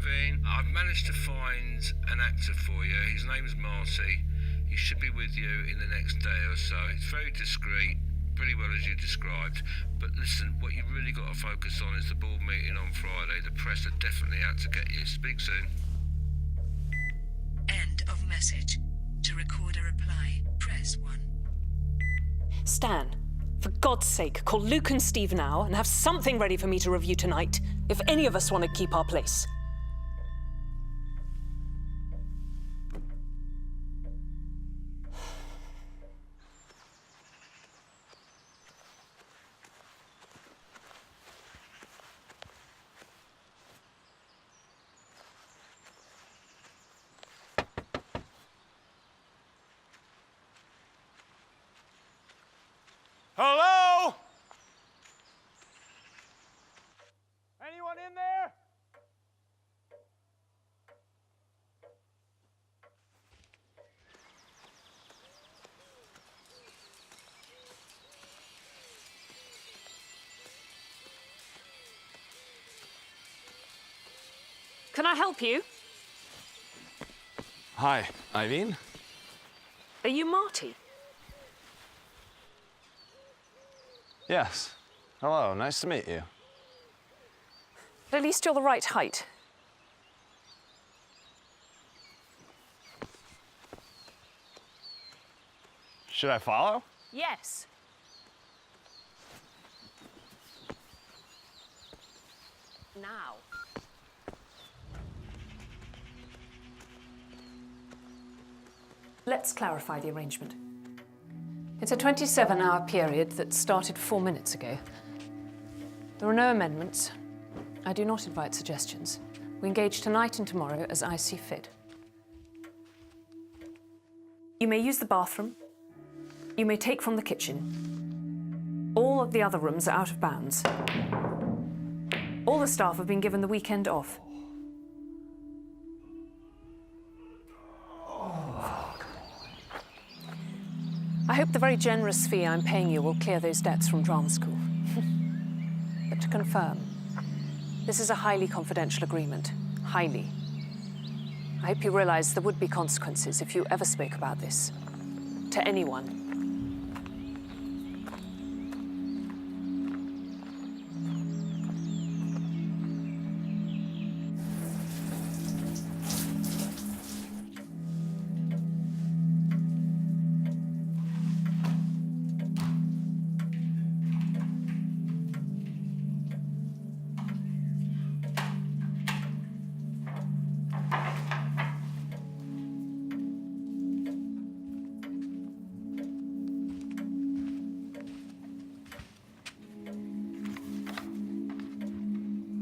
Irene. I've managed to find an actor for you. His name's Marty. He should be with you in the next day or so. It's very discreet, pretty well as you described. But listen, what you've really got to focus on is the board meeting on Friday. The press are definitely out to get you. Speak soon. End of message. To record a reply, press 1. Stan, for God's sake, call Luke and Steve now and have something ready for me to review tonight, if any of us want to keep our place. Hello? Anyone in there? Can I help you? Hi, Irene? Are you Marty? Yes. Hello, nice to meet you. At least you're the right height. Should I follow? Yes. Now. Let's clarify the arrangement. It's a 27-hour period that started 4 minutes ago. There are no amendments. I do not invite suggestions. We engage tonight and tomorrow as I see fit. You may use the bathroom. You may take from the kitchen. All of the other rooms are out of bounds. All the staff have been given the weekend off. I hope the very generous fee I'm paying you will clear those debts from drama school. But to confirm, this is a highly confidential agreement. Highly. I hope you realize there would be consequences if you ever spoke about this. To anyone.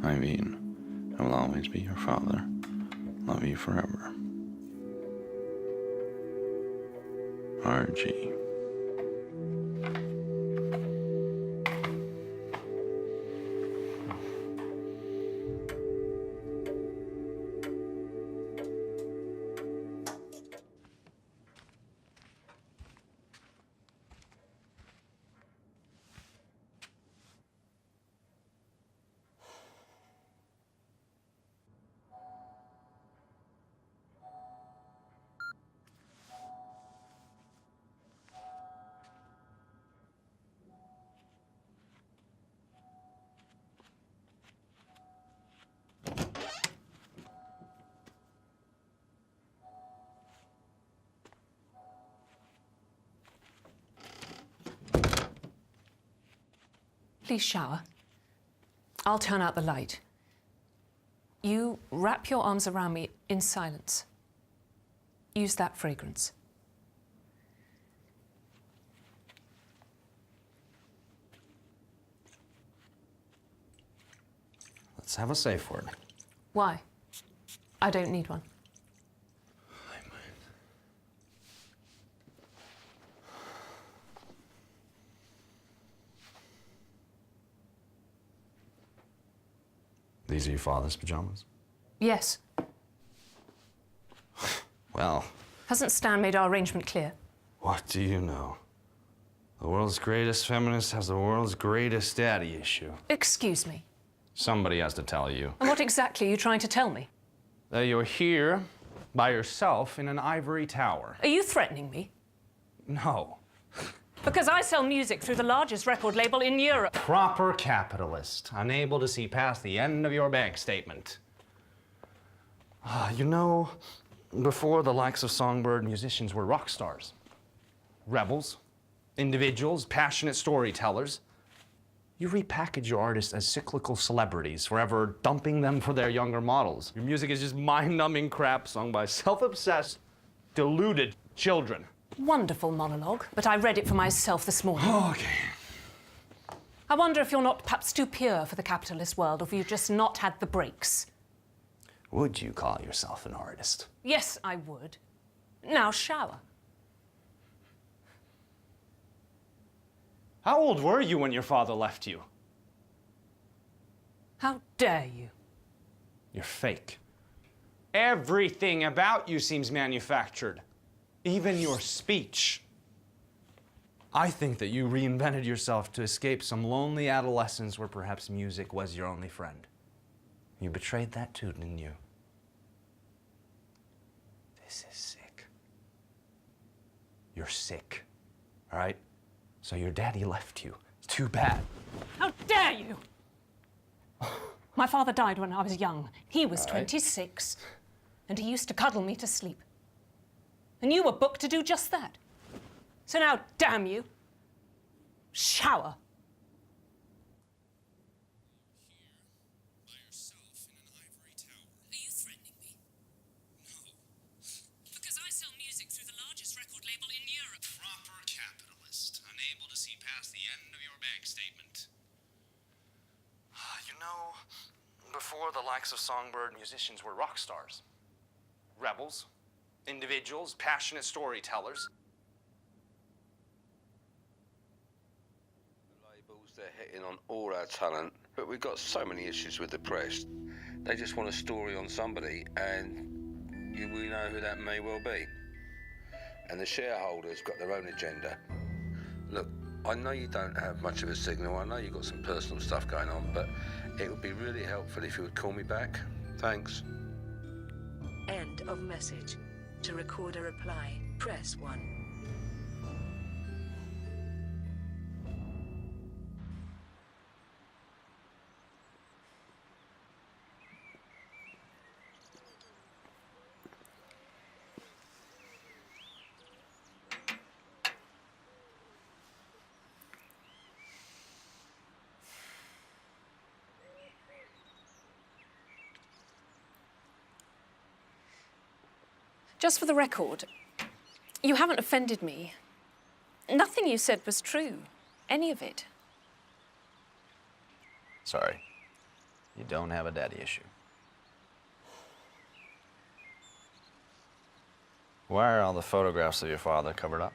Irene, I will always be your father. Love you forever. RG. Please shower. I'll turn out the light. You wrap your arms around me in silence. Use that fragrance. Let's have a safe word. Why? I don't need one. These are your father's pajamas? Yes. Well, Hasn't Stan made our arrangement clear? what do you know? The world's greatest feminist has the world's greatest daddy issue. Excuse me. Somebody has to tell you. And what exactly are you trying to tell me? that you're here by yourself in an ivory tower. Are you threatening me? No. Because I sell music through the largest record label in Europe. Proper capitalist, unable to see past the end of your bank statement. You know, before the likes of Songbird, musicians were rock stars. Rebels, individuals, passionate storytellers. You repackage your artists as cyclical celebrities, forever dumping them for their younger models. Your music is just mind-numbing crap sung by self-obsessed, deluded children. Wonderful monologue, but I read it for myself this morning. Okay. I wonder if you're not perhaps too pure for the capitalist world, or if you've just not had the breaks. Would you call yourself an artist? Yes, I would. Now shower. How old were you when your father left you? How dare you? You're fake. Everything about you seems manufactured. Even your speech. I think that you reinvented yourself to escape some lonely adolescence where perhaps music was your only friend. You betrayed that too, didn't you? This is sick. You're sick, all right? So your daddy left you. It's too bad. How dare you? My father died when I was young. He was 26, and he used to cuddle me to sleep. And you were booked to do just that. So now, damn you, shower. By yourself in an ivory tower. Are you threatening me? No. Because I sell music through the largest record label in Europe. Proper capitalist, unable to see past the end of your bank statement. You know, before the likes of Songbird, musicians were rock stars. Rebels, individuals, passionate storytellers. Labels, they're hitting on all our talent, but we've got so many issues with the press. They just want a story on somebody, and we know who that may well be. And the shareholders got their own agenda. Look, I know you don't have much of a signal. I know you've got some personal stuff going on, but it would be really helpful if you would call me back. Thanks. End of message. To record a reply, press 1. Just for the record, you haven't offended me. Nothing you said was true. Any of it. Sorry. You don't have a daddy issue. Why are all the photographs of your father covered up?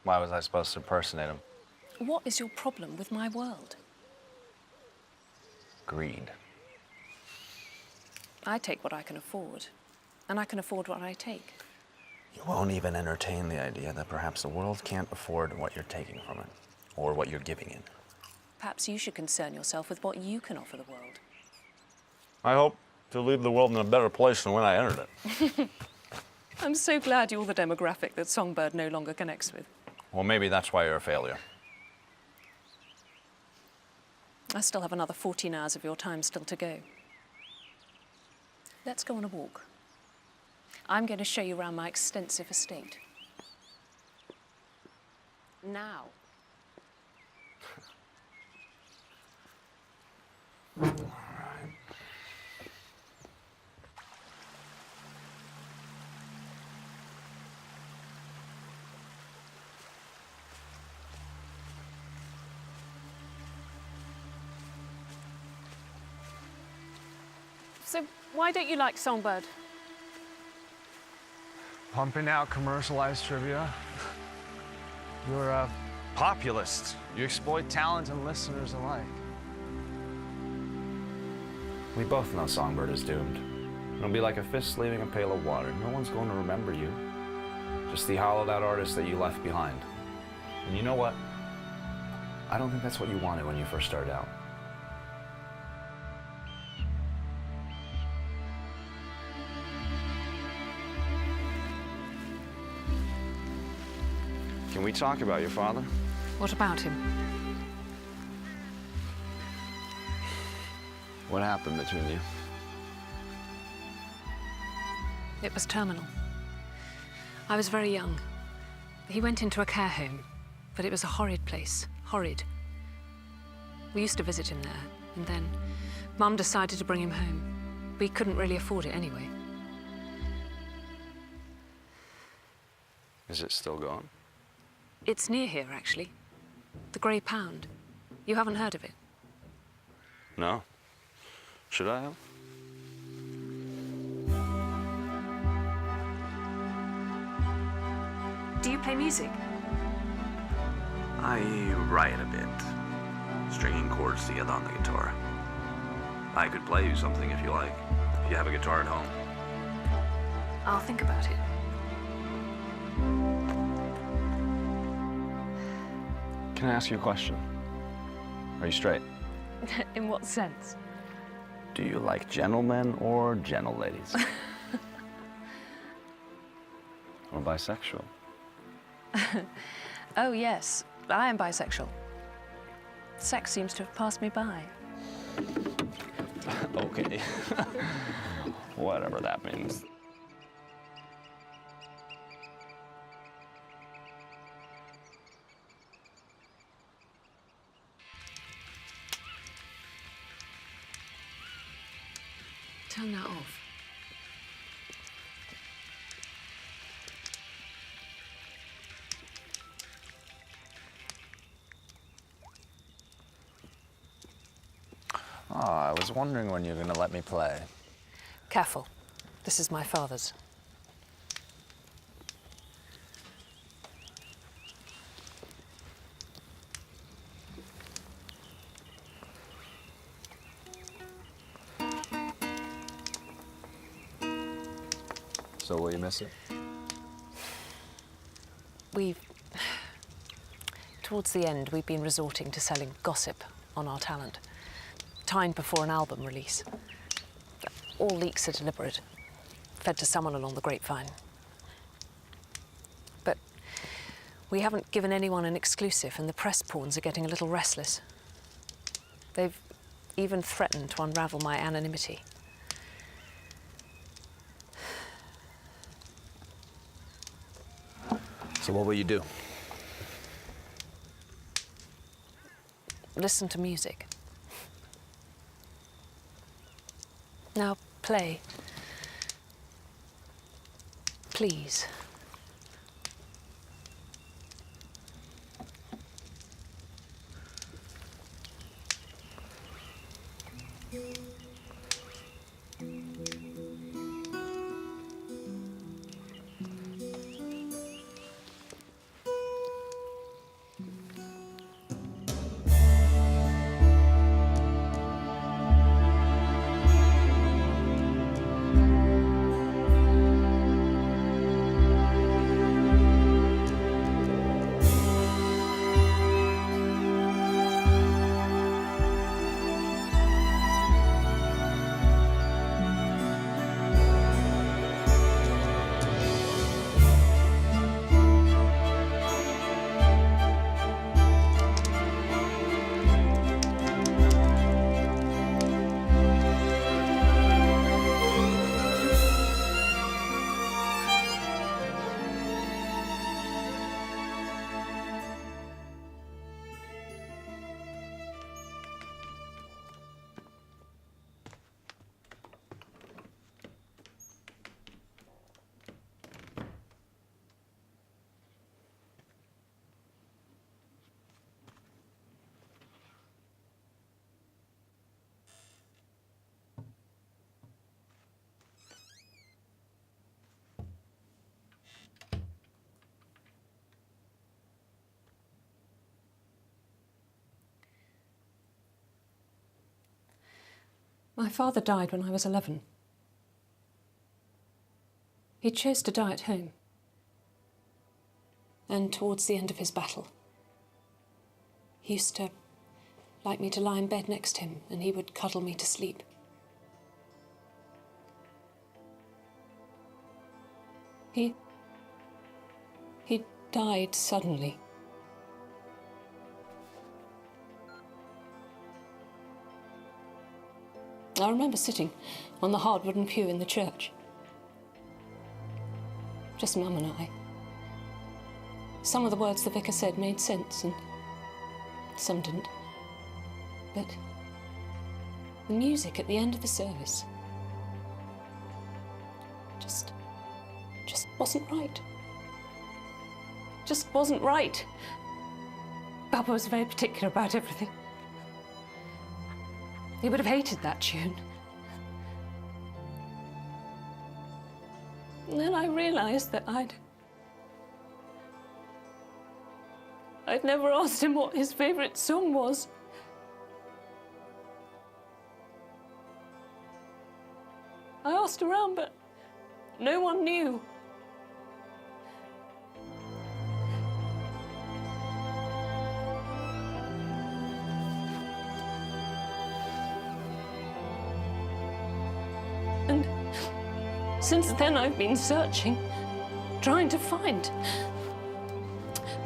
Why was I supposed to impersonate him? What is your problem with my world? Greed. I take what I can afford, and I can afford what I take. You won't even entertain the idea that perhaps the world can't afford what you're taking from it, or what you're giving it. Perhaps you should concern yourself with what you can offer the world. I hope to leave the world in a better place than when I entered it. I'm so glad you're the demographic that Songbird no longer connects with. Well, maybe that's why you're a failure. I still have another 14 hours of your time still to go. Let's go on a walk. I'm going to show you around my extensive estate. Now. So, why don't you like Songbird? Pumping out commercialized trivia. You're a populist. You exploit talent and listeners alike. We both know Songbird is doomed. It'll be like a fist leaving a pail of water. No one's going to remember you. Just the hollowed-out artist that you left behind. And you know what? I don't think that's what you wanted when you first started out. Can we talk about your father? What about him? What happened between you? It was terminal. I was very young. He went into a care home, but it was a horrid place. Horrid. We used to visit him there, and then Mum decided to bring him home. We couldn't really afford it anyway. Is it still going? It's near here, actually. The Grey Pound. You haven't heard of it? No. Should I have? Do you play music? I write a bit, stringing chords together on the guitar. I could play you something if you like, if you have a guitar at home. I'll think about it. Can I ask you a question? Are you straight? In what sense? Do you like gentlemen or gentle ladies? Or bisexual? Oh, yes. I am bisexual. Sex seems to have passed me by. Okay. Whatever that means. Turn that off. Oh, I was wondering when you were going to let me play. Careful. This is my father's. So will you miss it? Towards the end, we've been resorting to selling gossip on our talent, timed before an album release. All leaks are deliberate, fed to someone along the grapevine. But we haven't given anyone an exclusive, and the press pawns are getting a little restless. They've even threatened to unravel my anonymity. So what will you do? Listen to music. Now play. Please. My father died when I was 11. He chose to die at home. And towards the end of his battle, he used to like me to lie in bed next to him, and he would cuddle me to sleep. He died suddenly. I remember sitting on the hard wooden pew in the church. Just Mum and I. Some of the words the vicar said made sense, and some didn't. But the music at the end of the service just wasn't right. Just wasn't right. Papa was very particular about everything. He would have hated that tune. And then I realised that I'd never asked him what his favourite song was. I asked around, but no one knew. And since then I've been searching, trying to find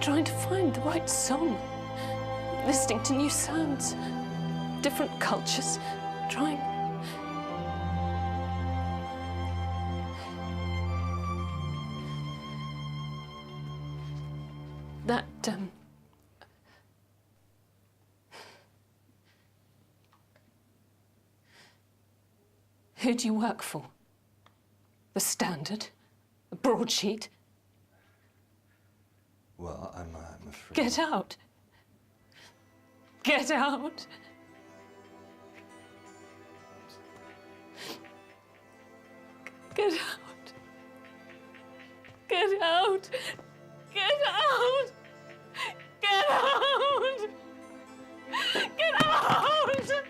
the right song, listening to new sounds, different cultures, trying. That, who do you work for? The Standard? A broadsheet? Well, I'm afraid... Get out! Get out! Get out! Get out! Get out! Get out! Get out!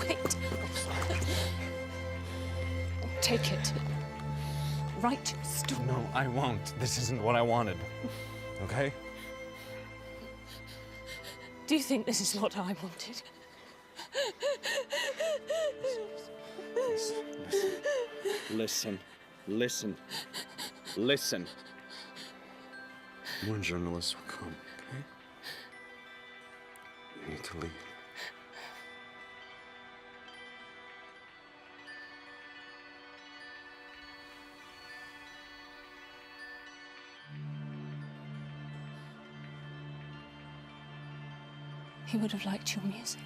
Wait. Take it. Right to the stool. No, I won't. This isn't what I wanted. Okay? Do you think this is what I wanted? Listen. More journalists will come, okay? You need to leave. He would have liked your music.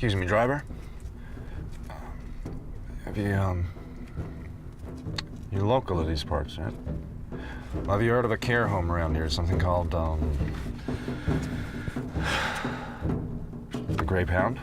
Excuse me, driver. Have you, you're local to these parts, right? Well, have you heard of a care home around here? Something called, the Gray Pound?